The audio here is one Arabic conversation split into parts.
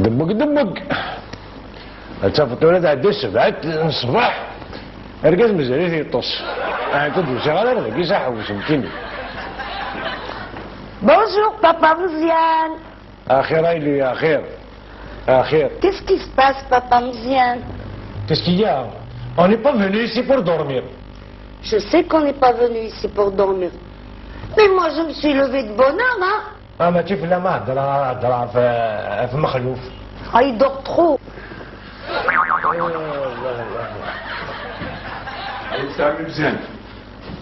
دمك دمك. الفطورة تعدي 7 الصباح. ارقد مزالي يطص. تدوي شغالة راه صح وسمتيني. Bonjour, papa Mziane. أخير أيلي يا خير. أخير. Qu'est-ce qui se passe, papa Mziane? Qu'est-ce qu'il y a? On n'est pas venu ici pour dormir. Je sais qu'on n'est pas venu ici pour dormir. Mais moi, je me suis levée de bonne heure, hein? ما تشوف لا ما هضره في مخلوف. Ah, il dort trop. سامي مزيان.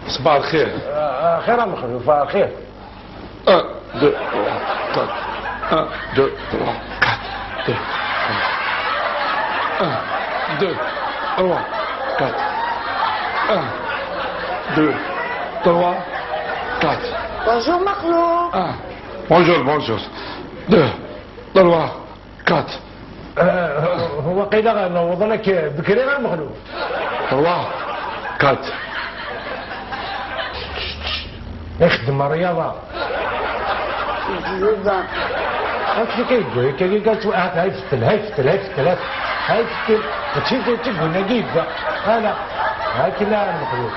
صباح الخير. خير مخلوف خير. 1 2 3 1 2 3 4 1 2 3 4 1 2 3 4 Bonjour, Marlo. 1 Bonjour 2 3 4 هو قيل نوض لك بكري غير مخلوف. 3 4 يخدم الرياضة. هاك كيقول كي قالت وقعت هاي فتل هاي فتل هاي فتل هاي فتل تشي تقول نجيب انا هاك لا المخلوف.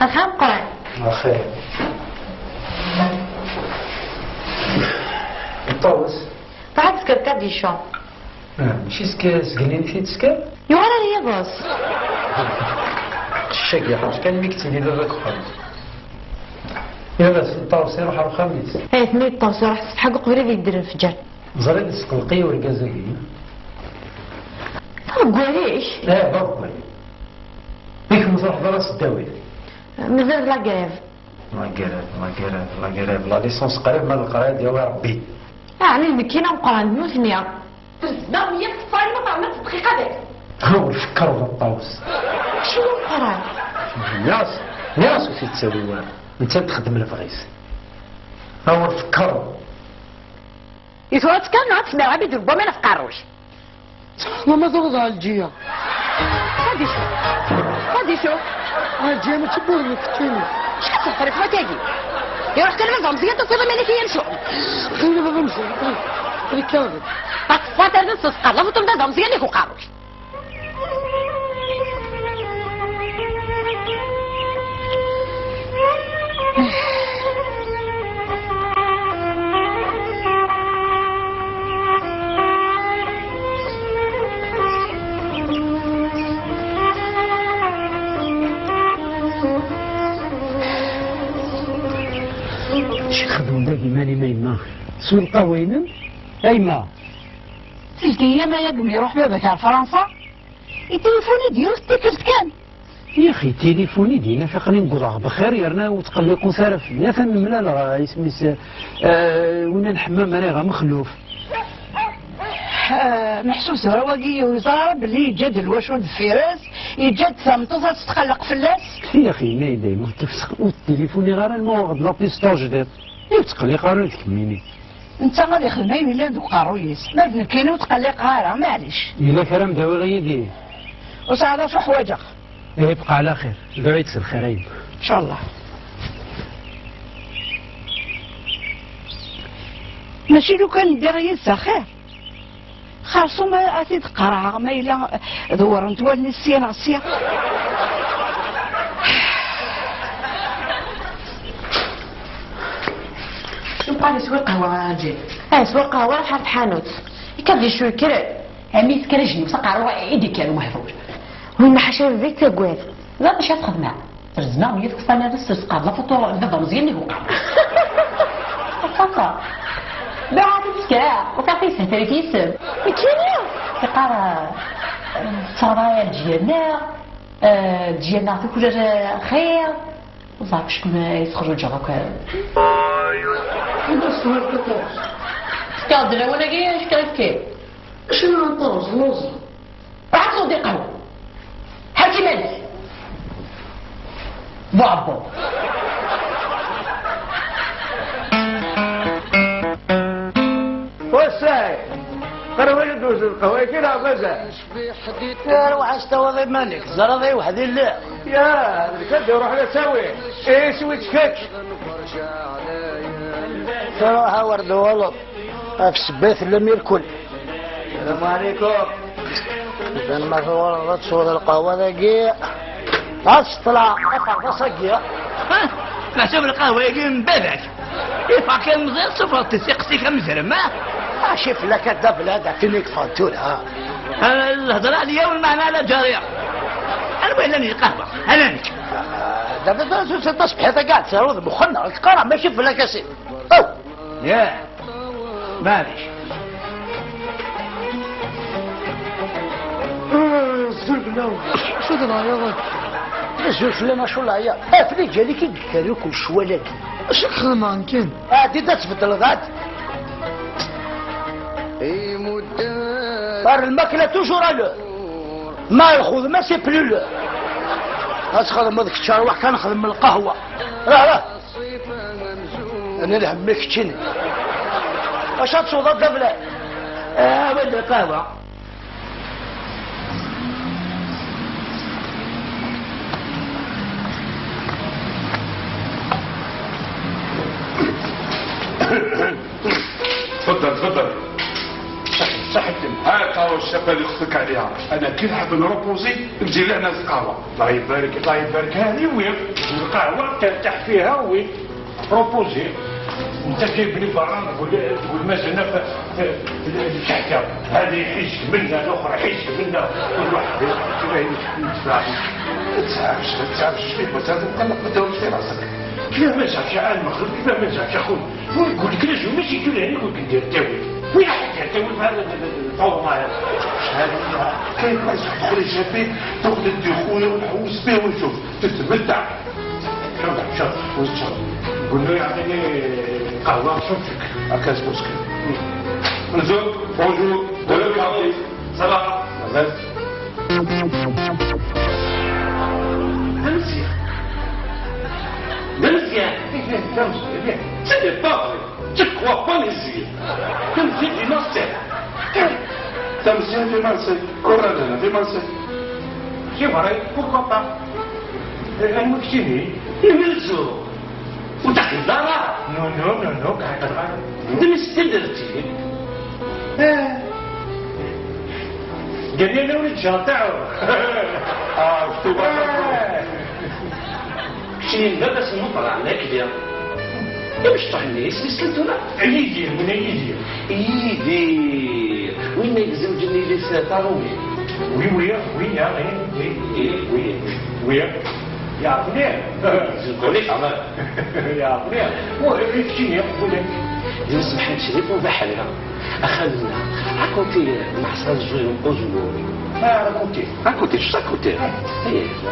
أفهم قرآن. خير. طوس. بعد سكر كدي شو؟ ماشي سكنين في تسكر؟ يوانا لي باص. الشاك يا حاج كان ميكتيني دابا خالص. يا بس الطوس يروح على الخميس. ايه ثمي طاس راح تسحق قبل اللي يدير الفجر. زريد السقلقية والكازاكية. قوليش؟ لا بابا. هيك مصرح براس الدواء. مازال لا كريف. لا قريب لا ليسونس قريب من القرايه ديال ربي. يعني المكينة وقران موثنية. لا مية تصاري ما طعمت دقيقة ذاك. هو الفكر بالطاوس. شنو القران؟ ناس وسي تساوي والو. انت تخدم الفغيس. هو الفكر. يتوات كان نعرف سمع عبيد ربما ما نفقروش. ماما ضغط على الجيه. هادي شو؟ الجيه ما تبوني فتيني. شكون تعرف ما تاجي؟ يروح كلمة زمزية تصيب مالك هي الشؤم. خلينا بابا نمشي. خليك كاذب. بس ترد تسقط لا فتم ده زمزية اللي قاروش. شي خدموا داكي مالي ما يما سوق القوينم ايما تلك ايام يقوم يروح بابا تاع فرنسا التليفون ديالو ستيكرت كان. يا اخي تليفوني دينا فخلي نقول بخير يرنا وتقلقوا سارف يا فن ملال راه يسميس وين الحمام راه مخلوف. محسوس رواقي وزار باللي يجد الوشود الفراس يجد سامطوزة تتخلق في اللاس. يا اخي ما دايما كيف التليفون غير الموعد لابيستاج ديال يتقلق راه تكميني. انت غادي خدمين ولا دوك قارويس ما بنكيني وتقلق غير معليش. الا كرام داوي غيدي وسعادة في حوايجك. يبقى على خير بعيد الخير ان شاء الله. ماشي لو كان دير يسا خير خاصو ما اتيت قرع ما الا دور نتوالني السيناسيا. شنو بقى لي سوي قهوة جي؟ سوي قهوة راح في حانوت. يكدي شوي كرا. امي سكرجني وسقع ايدي كانوا محفوظ. وين ما حشا الزيت تاكوال. لا باش تخدمها. رزنا ويا تكفانا السسقا لا فطور لا مزيان اللي وقع. فقط. بعد السكرا وكافي سهتري في السب. مكينة. تقرا الصرايا ديالنا ديالنا في كل خير وصافي شكون يخرجوا جراك. هذا السؤال كطوس. كادر وانا جاي اش كيف شنو نطوس نوز راح تصدي قهوه حكي مالك بابا. والساي قرب يدوز القهوة كده مازال يا روح استوى مانك زرضي وحدي لا يا كده روح نسوي ايه سويت فيك صراحة ورد ولط في السباث لم يركل. السلام عليكم. إذا ما في ورد صور القهوة ذاكي طلع أفعى صقيا. محسوب القهوة يجي من بابك يفع كم مزير صفر تسيقسي كم زرمة. شوف لك الدبل هذا فينيك فاتورة. الهضرة عليا والمعنى لا جارية. أنا بينني القهوة هلانك. دابا تصبح هذا قاعد تساوي مخنع القرع ما شوف لك شيء. يا معليش. شو دابا يا ولد؟ زوج لنا شو العيا؟ فلي جالي كي قالوا كل شوالات. اش خدمة يمكن؟ دي تتبدل غاد. صار الماكلة توجور له. ما ياخذ ما سي بلو له. تخدم هذاك الشاروح كان نخدم من القهوة. راه انا نهمك تشني. واش تصوض الدبلة؟ ولد القهوة. تفضل صحتك هاي القهوة الشابة اللي خصك عليها. أنا كي نحب نروبوزي نجي لهنا القهوة. الله يبارك الله يبارك هذه وين القهوة ترتاح فيها وين بروبوزي انت جايبني برا تقول مثلا في الكحكة هذه يحش منها الاخرى يحش منها كل واحد يدفع ما تسعفش فيك بس هذا مقلق ما تدورش في راسك. كيف ما زعفش عالم مخلوق كيف ما زعفش اخويا ويقول لك لازم ماشي كل هنا يقول لك ندير تاويل وين حتى تاويل في هذا الفوضى هذا كيف ما يصح تخرج شافي تاخذ يدي خويا ونحوس به ونشوف تتمتع. شوف قول له يعطيني قهوة شوفك أكاس بوسكي نزول بونجور دولة كافي صلاة مازال C'est des pauvres. Tu crois pas les yeux. Comme c'est du nostalgie. تمثيل في مرسي كورونا في مرسي. C'est vrai, pourquoi pas. المكتبين يملزوا وتحت الدار. نو تحت الدار. دم استدرتي. قال لي انا ولد شاطع. شفتوا بقى. شنو لاباس نطلع على كذا. باش تحني سلسلتنا يدير من يدير وين يلزم جني لي ساتارومي وين يا فلان زقولي عمل يا فلان وعرفت شنو يقول لك يصبح نشريف وبحرنا اخذنا راكونتي محصل الزوج ونقوزو راكونتي شو راكونتي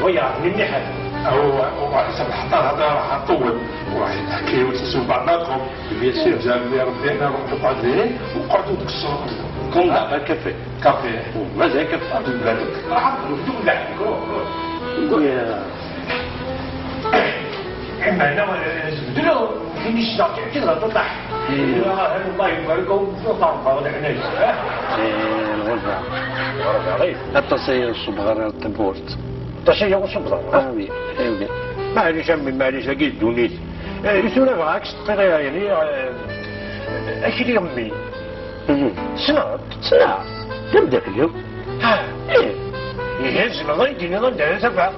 ويا مني حد هو حسب الحضار هذا راح طول واحد حكي وتسوا بعضكم بيان سور جاب لي ربي انا رحت نقعد ليه وقعدوا ديك الصوت كون دابا كافي مازال كافي عبد البلاد راح نبدو نقول يا اما انا زبدلو فينيش نعطي كذا تطلع الله يباركهم وطرفه ولا عناية الغرفة غير التصير الصبغة التبورت تشيء وصبغة وي معليش امي معليش لقيت دونيت يسونا معاكس الطريقة يعني اشري امي صنعت كم ذاك اليوم؟ ايه يهز نظرتي نظر ده سبعة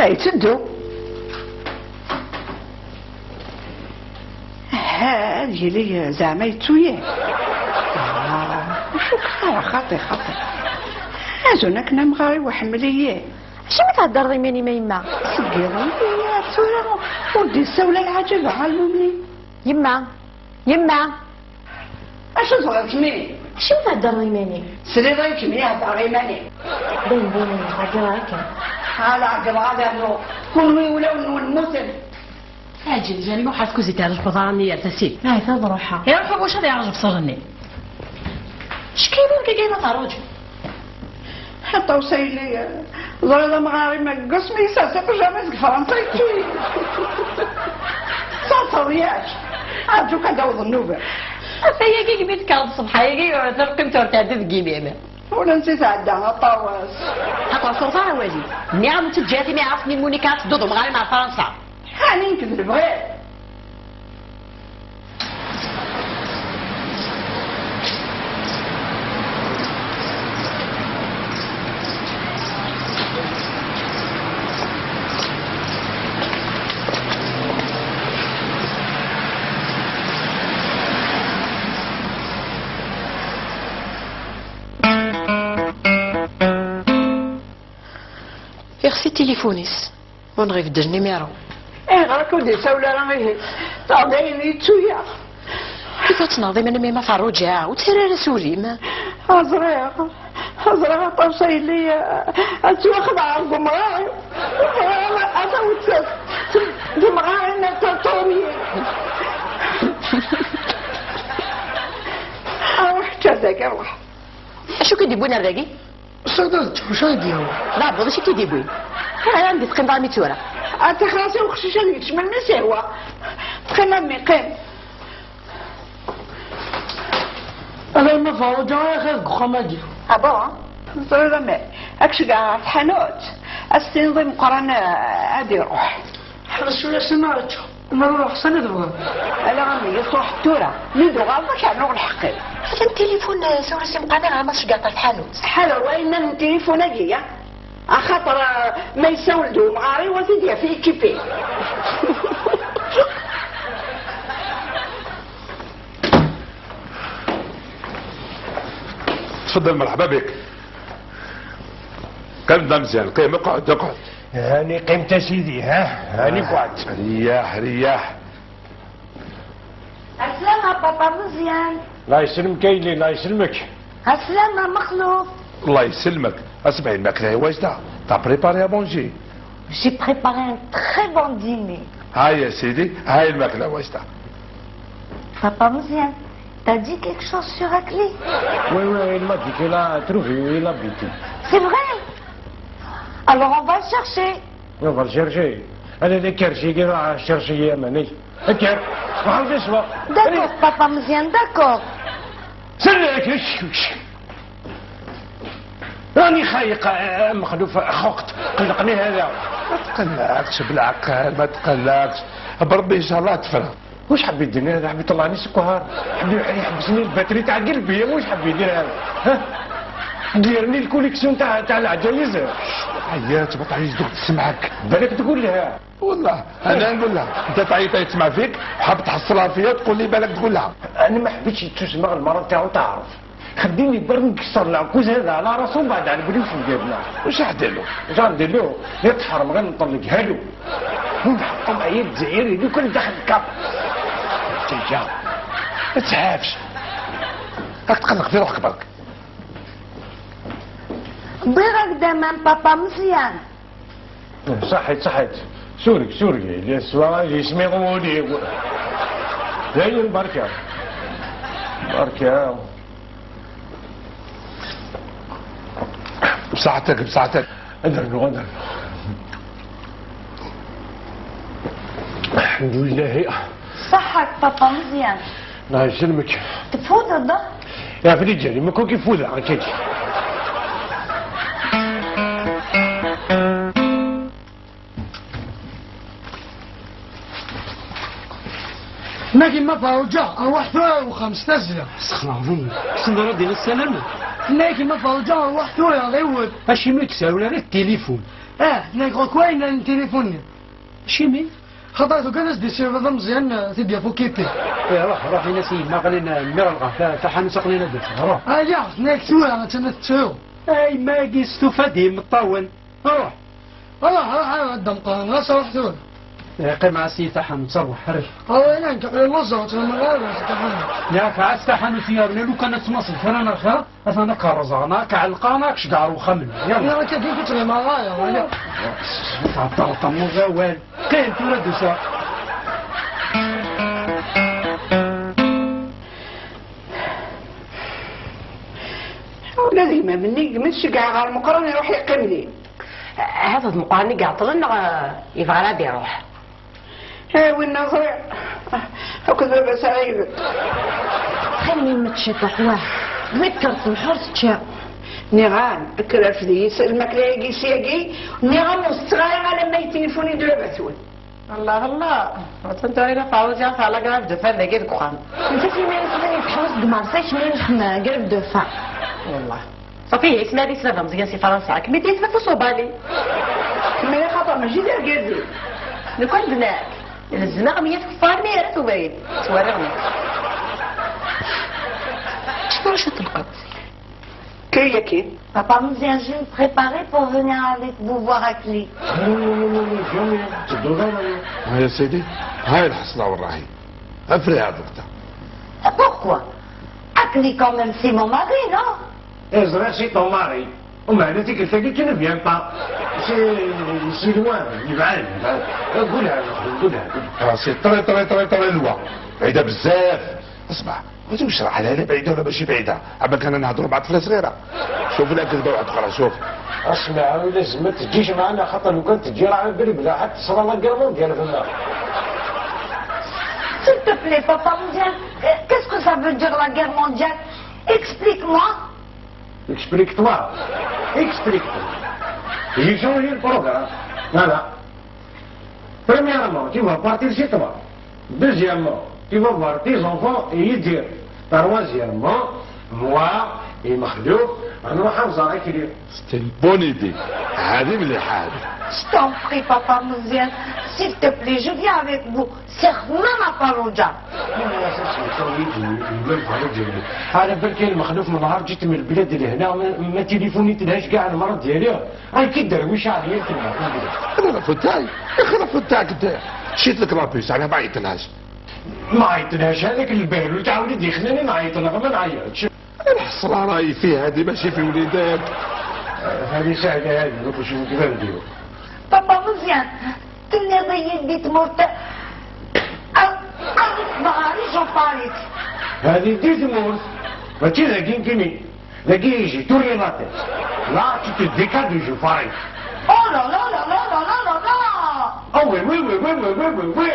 هاي تدو هذه لي زعما يتويا شو كثر خاطي هازونك نمغاري وحمليه شي ما تهضر ضيماني ما يما سقيري يا سورة ودي السولة العجب علمني يما اش صغرت مني شي ما تهضر ضيماني سري رايك مني هضر غيماني بين عقراك على عقرا نو كون ولا ونموتن اجل جاني مو حاسكو زيت على الفضراني يا تسي هاي تهضر روحها يا رحب واش هذا يعرف صغني شكيبو كي جايبه طاروج حتى وصيلي زولا مغاري ما قسمي ساسق جامس فرنسي صاصرياش عرفتو كداو النوبة هي كي قبيت كان الصبح هي ترقم تعدد قيمة ولا نسيت عندها الطواس هاكا سلطان والي نعم تجاتي ما عرفني مونيكات ضد مغاري مع فرنسا هاني نكذب غير Merci téléphonis. On rêve de numéro. غير كودي سولا راه تعطيني تسويا كيف تنظم انا ما فروجع وتسير سوري ما أزرق طرشي لي أتواخد على الجمراعي أتوت جمراعي نتطوري أروح كذاك أروح شو كيديبون الراقي؟ صدقت وش هادي لا بغض شي كيديبون أنا عندي تقيم بعض ميتورة أنت خلاصي وخشيشة اللي تشمل نسيوا تقيم ميقيم أنا ما فوجا يا أخي خماجي أبا زرنا ما أكش قاعد حنوت السنظم قرن عادي روح حرسوا يا سمارتشو ما نروح سنة دبغا أنا عمي يصلح التورة ندو غالبك عنو الحقيقة هذا التليفون سوري سمقانا على مصر قاطع الحانوت حلو وين التليفون أجي أخطر ما يسولدوا معاري وزيدي في كيفي تفضل مرحبا بك. كان مزيان قيم اقعد اقعد. هاني قيمت سيدي ها هاني قعد. رياح رياح. السلامة بابا مزيان. الله يسلمك ايلي الله يسلمك. السلامة مخلوف. الله يسلمك. اسمعي الماكله واجده. تا بريباري ا مونجي. J'ai préparé un très bon dîner. هاي يا سيدي هاي الماكله واجده. Papa Mouziane, t'as dit quelque chose sur Akli? Oui, il m'a dit qu'il a trouvé l'habitude. C'est vrai? Alors on va le chercher. On va le chercher. Allez, les kerchis qui vont chercher Yémeni. Ok, on va le soir. D'accord, Papa Mouziane, d'accord. سلك راني خايق مخلوف خقت قلقني هذا. ما تقلقش بالعقل ما تقلقش بربي ان شاء الله تفرح. واش حب يدير هذا؟ حب يطلعني سكر، حب يحبسني الباتري تاع قلبي، واش حب يدير هذا؟ ها؟ ديرني الكوليكسيون تاع العجايز. عيات ما تعيش دوك تسمعك. بالك تقول لها. والله انا نقول لها انت تعيط تسمع فيك حاب تحصلها فيا تقول لي بالك تقول لها. انا ما حبيتش تسمع المرة تاعو تعرف. خديني برا نكسر العكوز هذا على راسو بعد على بلي وش ندير له؟ واش حدير له؟ واش غندير له؟ يتحرم غير نطلقها له. نحطو معايا الجزائري لو كان داخل الكاب. تيجا ما تسعافش. راك تقلق في روحك برك. بغاك دائما بابا مزيان. صحيت سوري اللي السوا يسمي غمودي. زين بركة بصحتك غدر الحمد لله. صحك بابا مزيان. الله يسلمك. تفوت الضغط؟ يا فدي جاري ما كون كيفوت عكيك. لكن ما فوجا واحد وخمسة أزياء سخنهم سنرى ديال السلامة. لكن ما فوجا واحد يا غيود اشي مي تساوي على التليفون. نيكو كوين التليفون اشي مي خطيتو كناس دي سير هذا مزيان تبيا فوكيتي. روح هنا سيد ما غنينا مير الغفا تاع سقنينا درت روح. يا نيك سوى انا تنتسو اي ما قيستو فادي مطول. روح الدمقان غا صرفتو قيم مع السيد تاعهم تصرح حرج. انا انت نوزعت المغاربه ياك عاد تاعهم ثيابنا لو كانت مصر فانا رخا انا كرزانا كعلقانا كشقار وخمن. يلا انت كيف تشري معايا ولا طمو غوال كاين تولد سا. ولازم مني من شقع على المقرن يروح يقيم لي. هذا المقارني قاعد طلن يبغى غادي يروح. وين نظري هكذا بس عيب خليني متشطح واه ذكرت الحرس تشا نيغان كرا فديس الماكله يجي سياقي نيغان مستغاية على ما يتليفوني دابا الله الله انت هنا فاوز يا فعلا قرب دفع لا كيد كوخان انت في مين خليني تحوس دمارسيش مين خنا قرب دفع والله صافي اسمها دي سلام مزيان سي فرنسا كميتي اسمها في صوبالي كمية خطا ماشي دار كازي نكون بناك الزناق مية كفار ميرا توبايد تورغني شنو راش تلقى كي Papa Mouzien, je vais me préparer pour venir avec vous voir à Clé. ها يا سيدي هاي الحصلة والراهي افري هذا Pourquoi? À Clé quand même, c'est mon mari, non? Ezra, c'est ton mari. ومعناتك قلت لي tu ne viens pas. C'est loin, يبعد. قولها قولها. سي طري لوا بعيدة بزاف. اسمع واش نشرح عليها لا بعيدة ولا ماشي بعيدة عما كان نهضروا مع طفلة صغيرة. شوف لا كذبة واحد أخرى شوف. اسمع لازم ما تجيش معنا خاطر لو كان تجي راه بالي بلا حتى تصرى لا كرمون ديال فما. S'il te plaît, Papa Mouzien, qu'est-ce que ça veut dire la guerre mondiale? Explique-moi. Explique-toi. Explique-toi. J'ai changé le programme. Voilà. Premièrement, tu vas partir chez toi. Deuxièmement, tu vas voir tes enfants et y dire. Troisièmement, moi et Makhlouf, on va faire ça. سيتي بون ايدي هذه مليحة هذه. Je t'en prie, Papa Mouzien, s'il te plaît, je viens avec vous. Serre-moi ma paroja. هذا بالك المخلوف من نهار جيت من البلاد اللي هنا ما تليفونيت لهاش كاع المرض ديالي هاي كي درويش عليا تما. انا رفضتها يا اخي رفضتها انت شيت لك لابيس انا ما عيطلهاش. ما عيطلهاش هذاك البارود تعاود يدخلني نعيط لها ما نعيطش. الحصلة راهي فيه هذه ماشي في وليدات. هذه سهلة هذه دوك شنو كيف نديرو. Papa Mouzien, tenez ضيق بيت موت. معليش وفاريك. هذه دي تموت ماشي لاقين كيمي لاقي يجي توري لاتي لا تتديكا دو جو فاريك. Oh là là là là là là là là. Oh oui oui oui oui oui oui oui oui.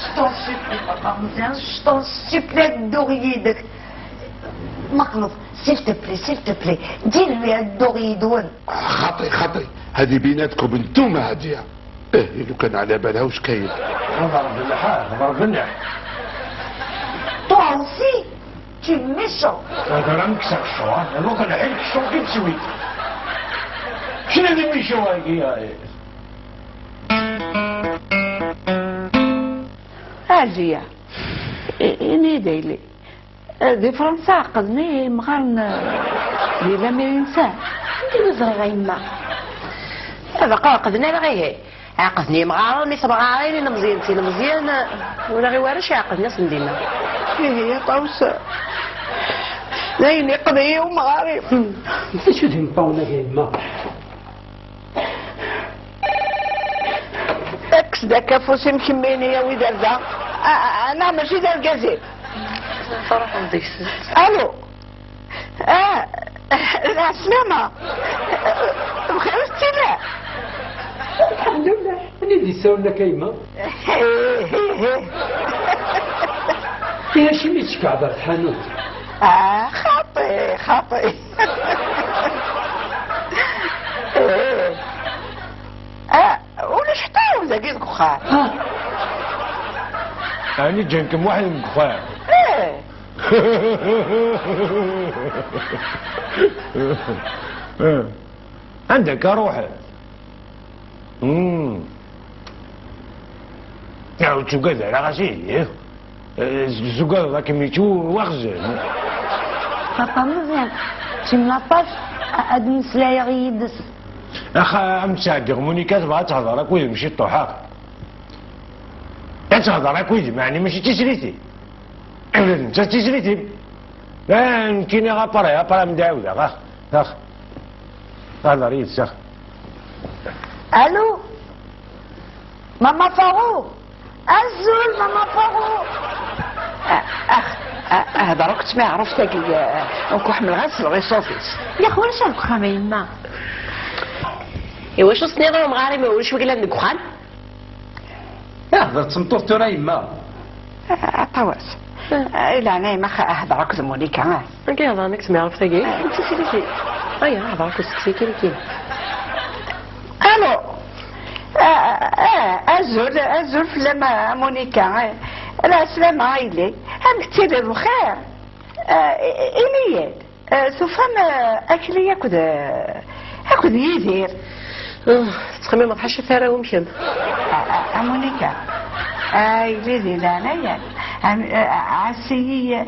Je t'en supplie, Papa Mouzien, je t'en supplie d'Oride. مخلوف s'il te plaît, dis-lui à Doridouane. خطي هذه بيناتكم انتوما هادية. ايه لو كان على بالها وش كاين. ضرب بالحال ضرب بالنح. Toi aussi, tu es méchant. هذا راه مكسر الشوار انا كنحيد الشوار كي تسوي. شنو اللي ميشو هاكي هاجية إني دايلي دي فرنسا عقدني مغارن ليلة ما ينساه انت صغيرة يما هذا عقدنا لا غير عقدني مغارن ميس مغارين انا مزيان سي مزيان ولا غير وارش عقدنا سندينا هي طوس لين قضية ومغارب شو دين باونا كيما اكس دا كافوس مكميني يا ويدار دا انا ماشي دار كازير فرح نديك الو لا سلامة بخير لا الحمد لله اللي دي ساونا كيما فيها شي ميتك عبر الحانوت خاطي ولا شحطاو ذاك الكخار يعني جانكم واحد من الكفار. عندك روح. يا شو كذا لا غشي. شو كذا كميتو وخزن. Papa Mouzien, tu me la passes à Admisla Yidis. اخا مساعدك مونيكا تبغى تهضر اكويد ماشي الطحاق. تهضر اكويد يعني ماشي تسريتي. انت تسريتي. كيني غابرا مداوده اخ هضر يتسخ. الو ماما فارو. الزول ماما فارو. هذا كنت ما عرفتك نكون من غسل غير صوفيت يا خويا شنو كخام يما ايوا شو سنيضه مغاري ما ولش وكلا ندكخان هضرت تمطور ترى يما طواس إلا أنا ما هضرك زمونيكا كي هضرنك تما عرفتك انت سيري ايوا هضرك سكسيكي كي الو أزول في لما مونيكا لا سلام عايلي هم كتير الخير إيميل سوفان أكلي ياكد يدير تخمي ما تحش ثاره ومشن مونيكا ليدي لانايا عسي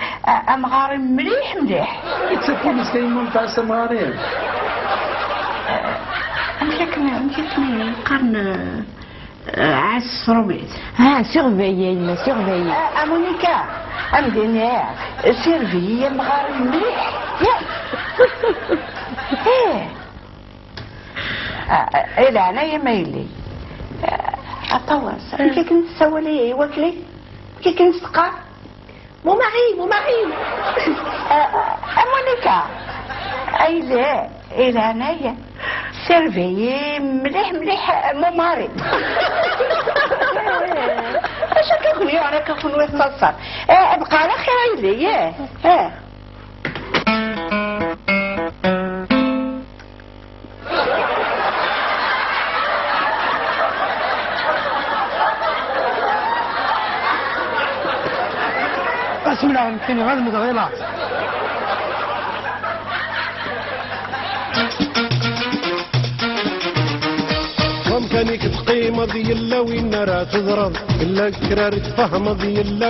أمغاري مليح تسكين مسكين تاع السمارين مشكني قرن عاس روبيت سيرفيي ما سيرفيي مونيكا أمدينيا سيرفي مغاري مليح إلا أنا مايلي أطوس كي كنت تسوى لي وكلي كي كنت تقع مو معي مونيكا لا إلا أنايا سيرفي مليح مماري اش كيكون يعرف كيكون ويتصل ابقى على خير لي بسم الله الرحمن الرحيم. غير المتغيرات ممكنك تقيم ذي اللوين راه تضرب إلا كرار تفهم ذي اللوين